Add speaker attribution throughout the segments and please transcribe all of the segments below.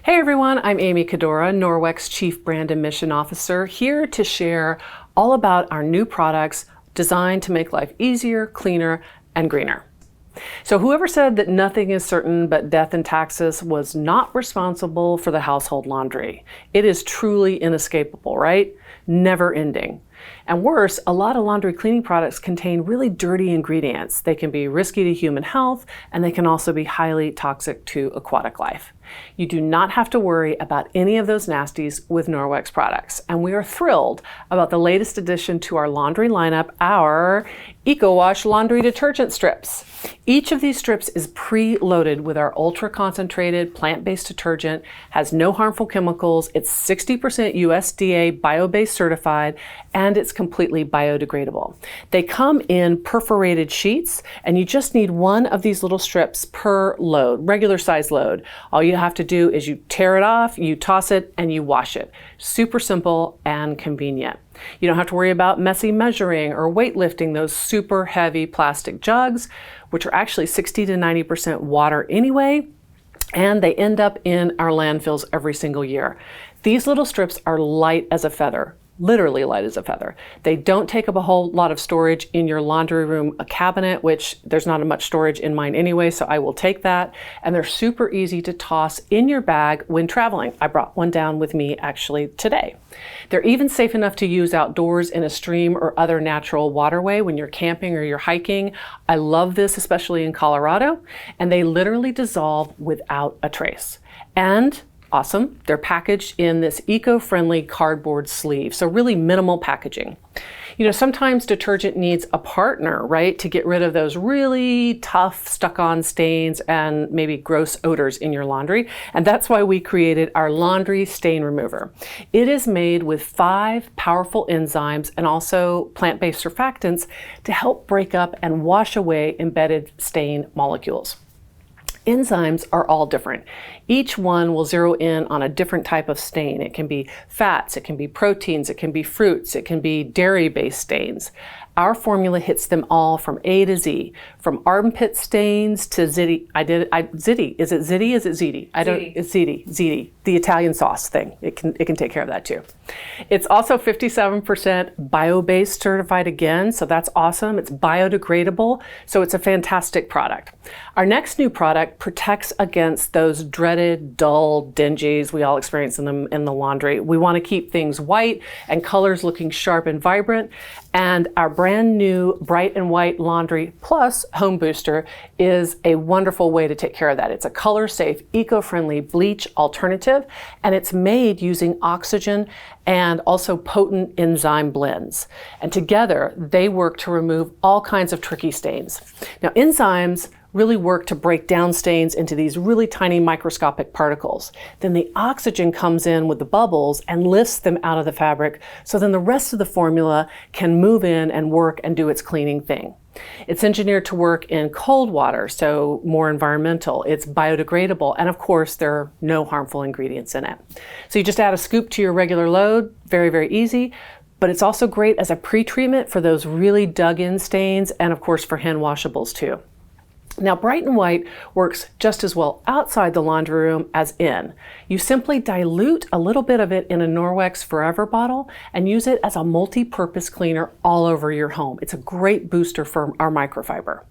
Speaker 1: Hey everyone, I'm Amy Cadora, Norwex Chief Brand and Mission Officer, here to share all about our new products designed to make life easier, cleaner, and greener. So whoever said that nothing is certain but death and taxes was not responsible for the household laundry. It is truly inescapable, right? Never ending. And worse, a lot of laundry cleaning products contain really dirty ingredients. They can be risky to human health, and they can also be highly toxic to aquatic life. You do not have to worry about any of those nasties with Norwex products. And we are thrilled about the latest addition to our laundry lineup, our Ecowash laundry detergent strips. Each of these strips is pre-loaded with our ultra-concentrated plant-based detergent, has no harmful chemicals, it's 60% USDA bio-based certified, and it's completely biodegradable. They come in perforated sheets, and you just need one of these little strips per load, regular size load. All you have to do is you tear it off, you toss it, and you wash it. Super simple and convenient. You don't have to worry about messy measuring or weightlifting those super heavy plastic jugs, which are actually 60 to 90% water anyway, and they end up in our landfills every single year. These little strips are light as a feather. Literally light as a feather. They don't take up a whole lot of storage in your laundry room cabinet, which there's not much storage in mine anyway, so I will take that. And they're super easy to toss in your bag when traveling. I brought one down with me actually today. They're even safe enough to use outdoors in a stream or other natural waterway when you're camping or you're hiking. I love this, especially in Colorado, and they literally dissolve without a trace. And awesome, they're packaged in this eco-friendly cardboard sleeve, so really minimal packaging. You know, sometimes detergent needs a partner, right, to get rid of those really tough stuck-on stains and maybe gross odors in your laundry, and that's why we created our laundry stain remover. It is made with 5 powerful enzymes and also plant-based surfactants to help break up and wash away embedded stain molecules. Enzymes are all different. Each one will zero in on a different type of stain. It can be fats, it can be proteins, it can be fruits, it can be dairy-based stains. Our formula hits them all from A to Z, from armpit stains to ziti. Ziti. Is it ziti? Is it ziti? It's ziti. Ziti. The Italian sauce thing. It can take care of that too. It's also 57% bio-based certified again, so that's awesome. It's biodegradable, so it's a fantastic product. Our next new product protects against those dreaded, dull dingies we all experience in the laundry. We want to keep things white and colors looking sharp and vibrant, and our brand new Bright and White Laundry Plus Home Booster is a wonderful way to take care of that. It's a color-safe, eco-friendly bleach alternative, and it's made using oxygen and also potent enzyme blends. And together, they work to remove all kinds of tricky stains. Now, enzymes really work to break down stains into these really tiny microscopic particles. Then the oxygen comes in with the bubbles and lifts them out of the fabric, so then the rest of the formula can move in and work and do its cleaning thing. It's engineered to work in cold water, so more environmental. It's biodegradable, and of course, there are no harmful ingredients in it. So you just add a scoop to your regular load, very, very easy, but it's also great as a pre-treatment for those really dug-in stains, and of course for hand washables too. Now, Bright and White works just as well outside the laundry room as in. You simply dilute a little bit of it in a Norwex Forever bottle and use it as a multi-purpose cleaner all over your home. It's a great booster for our microfiber.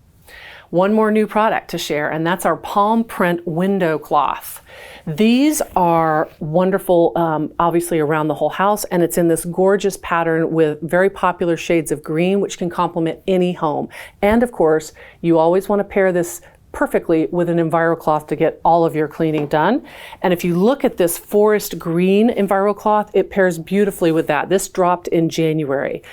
Speaker 1: One more new product to share, and that's our palm print window cloth. These are wonderful, obviously around the whole house, and it's in this gorgeous pattern with very popular shades of green, which can complement any home. And of course, you always want to pair this perfectly with an EnviroCloth to get all of your cleaning done. And if you look at this forest green EnviroCloth, it pairs beautifully with that. This dropped in January.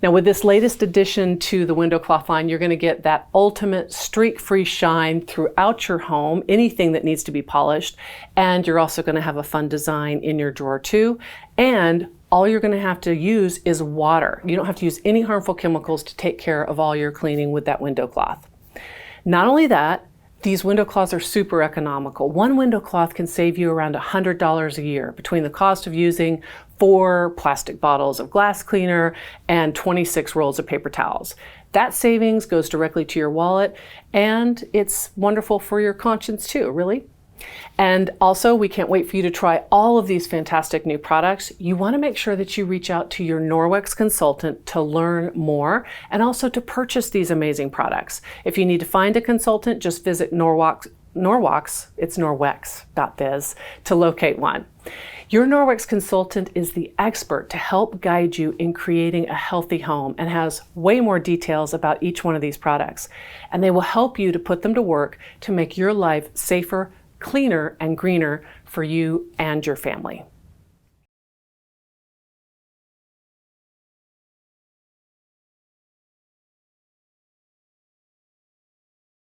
Speaker 1: Now with this latest addition to the window cloth line, you're going to get that ultimate streak-free shine throughout your home, anything that needs to be polished, and you're also going to have a fun design in your drawer too. And all you're going to have to use is water. You don't have to use any harmful chemicals to take care of all your cleaning with that window cloth. Not only that, these window cloths are super economical. One window cloth can save you around $100 a year between the cost of using 4 plastic bottles of glass cleaner and 26 rolls of paper towels. That savings goes directly to your wallet, and it's wonderful for your conscience too, really. And also, we can't wait for you to try all of these fantastic new products. You want to make sure that you reach out to your Norwex consultant to learn more and also to purchase these amazing products. If you need to find a consultant, just visit it's norwex.biz to locate one. Your Norwex consultant is the expert to help guide you in creating a healthy home and has way more details about each one of these products. And they will help you to put them to work to make your life safer, cleaner, and greener for you and your family.